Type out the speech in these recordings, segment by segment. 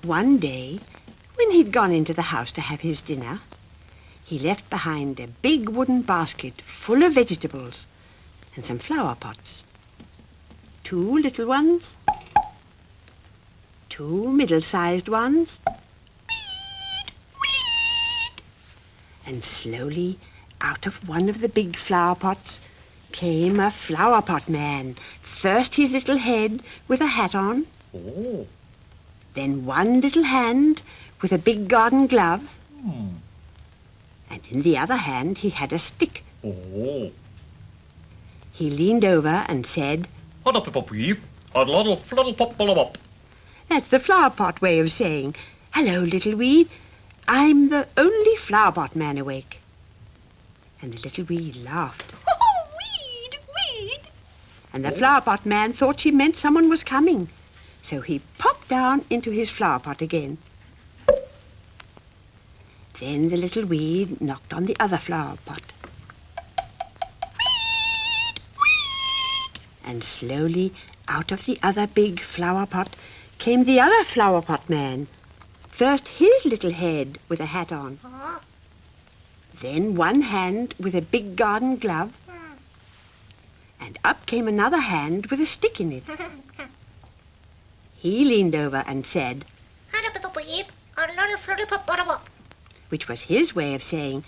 One day, when he'd gone into the house to have his dinner, he left behind a big wooden basket full of vegetables and some flower pots. 2 little ones, 2 middle-sized ones, and slowly out of one of the big flower pots came a flower pot man. First his little head with a hat on, then one little hand with a big garden glove, and in the other hand he had a stick. He leaned over and said, That's that's the flower pot way of saying, "Hello, little weed, I'm the only flower pot man awake." And the little weed laughed. Oh, weed, weed. And the flower pot man thought she meant someone was coming, so he popped down into his flower pot again. Then the little weed knocked on the other flower pot. And slowly out of the other big flower pot came the other flower pot man. First his little head with a hat on, then one hand with a big garden glove, and up came another hand with a stick in it. He leaned over and said, which was his way of saying,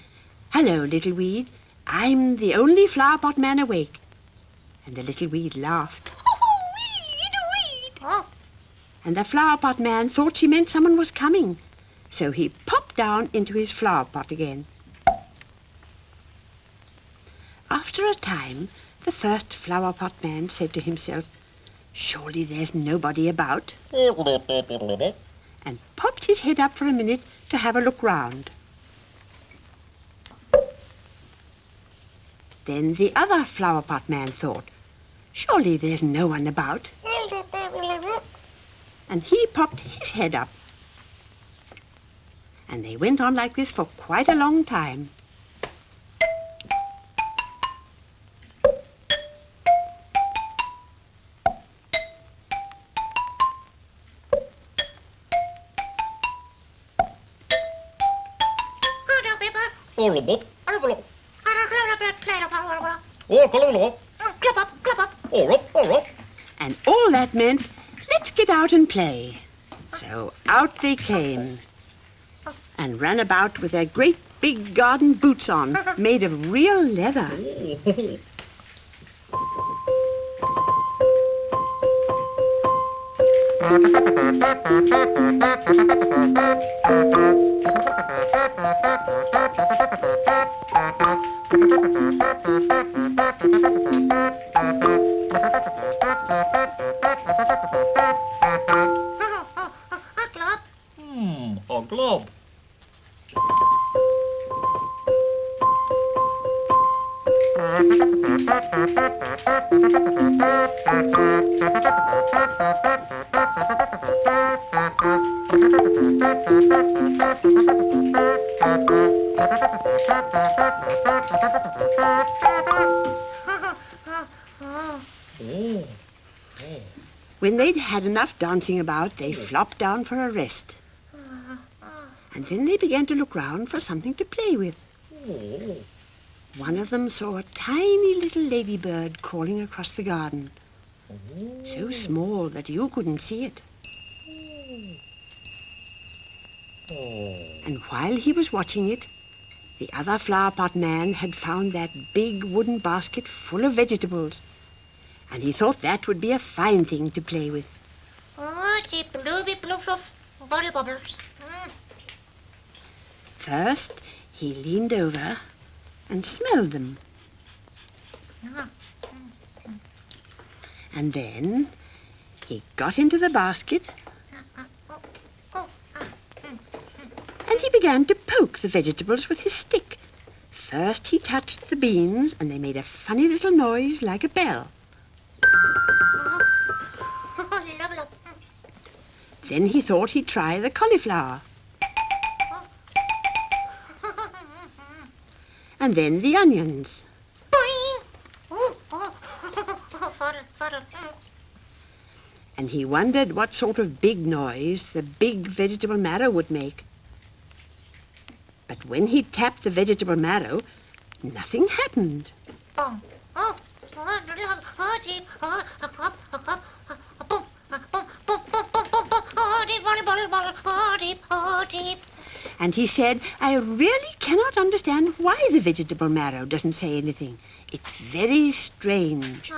"Hello, little weed, I'm the only flower pot man awake." And the little weed laughed. Oh, weed, weed. And the flower pot man thought she meant someone was coming, so he popped down into his flower pot again. After a time, the first flower pot man said to himself, "Surely there's nobody about," and popped his head up for a minute to have a look round. Then the other flower pot man thought, "Surely there's no one about," and he popped his head up. And they went on like this for quite a long time. And all that meant, "Let's get out and play." So out they came and ran about with their great big garden boots on, made of real leather. A glove. When they'd had enough dancing about, they flopped down for a rest. And then they began to look round for something to play with. One of them saw a tiny little ladybird crawling across the garden, so small that you couldn't see it. And while he was watching it, the other flower pot man had found that big wooden basket full of vegetables, and he thought that would be a fine thing to play with. First, he leaned over and smelled them. And then he got into the basket and he began to poke the vegetables with his stick. First he touched the beans and they made a funny little noise like a bell. Then he thought he'd try the cauliflower. And then the onions. and he wondered what sort of big noise the big vegetable marrow would make. But when he tapped the vegetable marrow, nothing happened. And he said, I really cannot understand why the vegetable marrow doesn't say anything. It's very strange.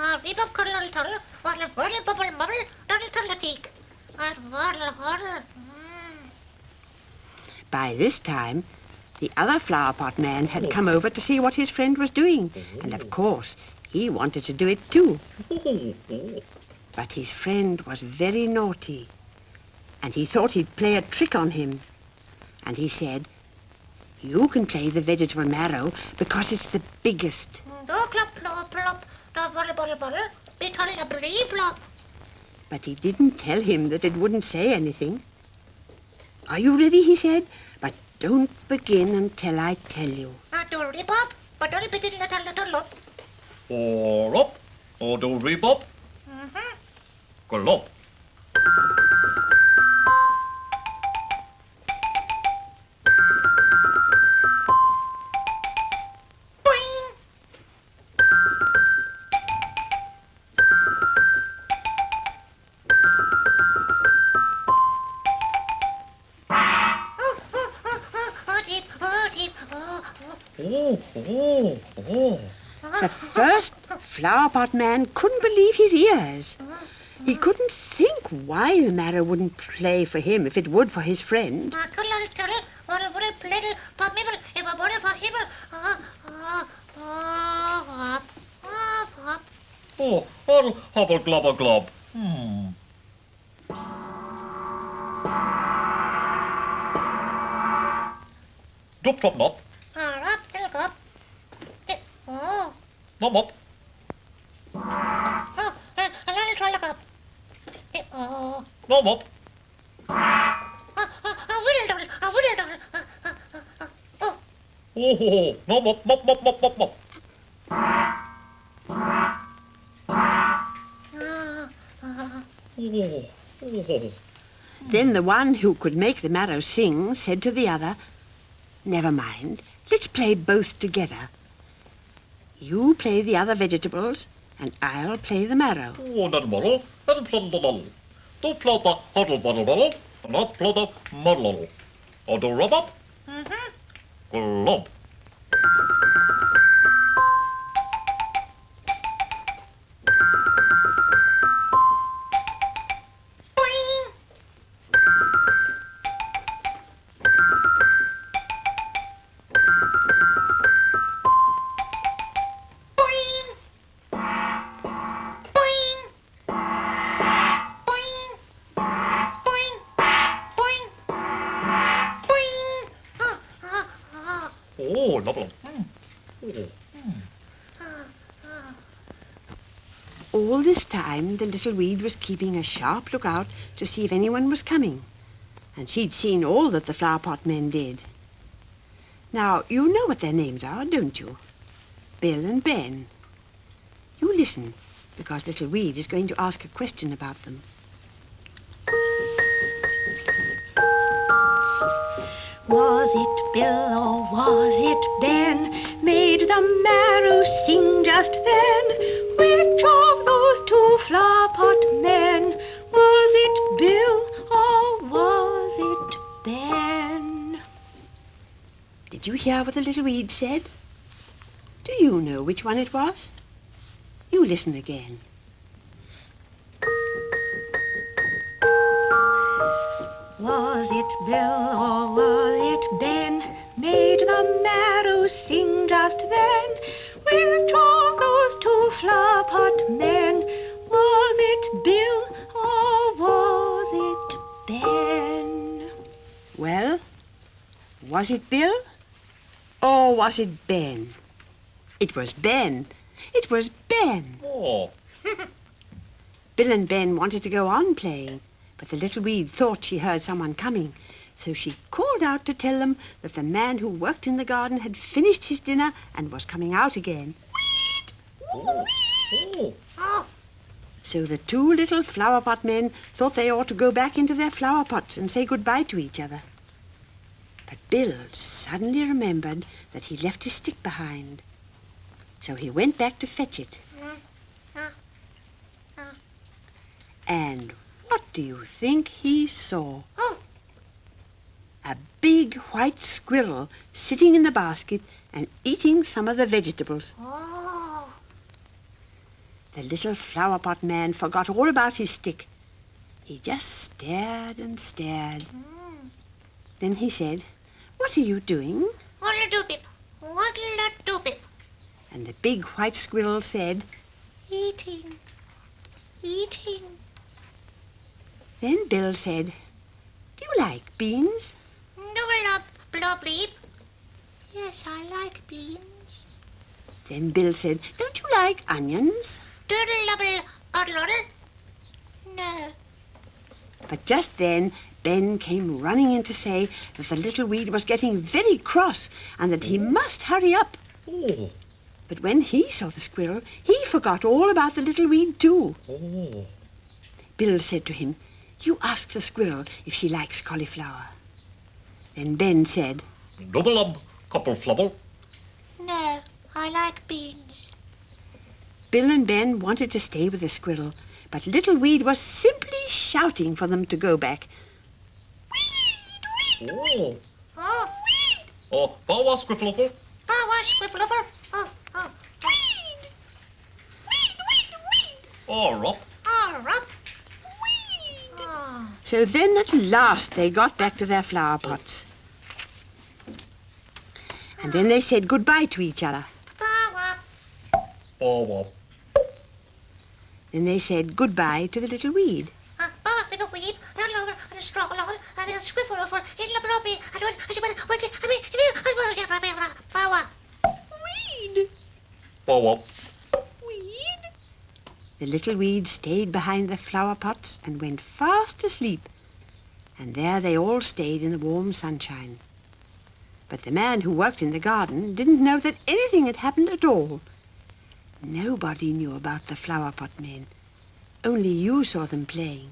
By this time, the other flower pot man had come over to see what his friend was doing. And of course, he wanted to do it too. But his friend was very naughty, and he thought he'd play a trick on him. And he said, you can play the vegetable marrow because it's the biggest. But he didn't tell him that it wouldn't say anything. Are you ready? He said. But don't begin until I tell you. Glop. The first flower pot man couldn't believe his ears. He couldn't think why the marrow wouldn't play for him if it would for his friend. Hobble globble glob. Dop top nop. Mop mop. No mop. Oh, no mop mop mop mop mop mop. Then the one who could make the marrow sing said to the other, never mind, let's play both together. You play the other vegetables, and I'll play the marrow. Not muddle, and pluddle. Do plod the huddle buddle buddle, and not plod the muddle. Or do rub up? Glob. Oh, lovely. All this time, the little weed was keeping a sharp lookout to see if anyone was coming. And she'd seen all that the flower pot men did. Now, you know what their names are, don't you? Bill and Ben. You listen, because little weed is going to ask a question about them. Was it Bill or was it Ben made the marrow sing just then? Which of those two flower pot men? Was it Bill or was it Ben? Did you hear what the little weed said? Do you know which one it was? You listen again. Was it Bill or was it Ben made the marrow sing just then? Which of those two flower pot men? Was it Bill or was it Ben? Well, was it Bill or was it Ben? It was Ben. It was Ben. Oh. Bill and Ben wanted to go on playing, but the little weed thought she heard someone coming, so she called out to tell them that the man who worked in the garden had finished his dinner and was coming out again. Oh. Oh. So the two little flower pot men thought they ought to go back into their flower pots and say goodbye to each other. But Bill suddenly remembered that he left his stick behind. So he went back to fetch it. And what do you think he saw? Oh. A big white squirrel sitting in the basket and eating some of the vegetables. Oh. The little flower pot man forgot all about his stick. He just stared and stared. Then he said, "What are you doing?" What'll do, Pip? What'll do, Pip? And the big white squirrel said, Eating. Eating. Then Bill said, "Do you like beans?" Double blub bleep. Yes, I like beans. Then Bill said, "Don't you like onions?" Doodle double oddle. No. But just then Ben came running in to say that the little weed was getting very cross and that he must hurry up. Oh. But when he saw the squirrel, he forgot all about the little weed too. Oh. Bill said to him, "You ask the squirrel if she likes cauliflower." Then Ben said, Double up, couple flubble. No, I like beans. Bill and Ben wanted to stay with the squirrel, but Little Weed was simply shouting for them to go back. Oh. Oh. Oh, bawa squiffluffle. Bawash with lover. Oh. Oh, Rob. Oh, Rob. Oh. So then at last they got back to their flower pots. And then they said goodbye to each other. Bawa. Bawa. Then they said goodbye to the little weed. Bawa with a weed. And over and a straw along and a squiffle over in the blobby. Bawa. Weed! Bawa. Weed! The little weed stayed behind the flower pots and went fast asleep. And there they all stayed in the warm sunshine. But the man who worked in the garden didn't know that anything had happened at all. Nobody knew about the flower pot men. Only you saw them playing.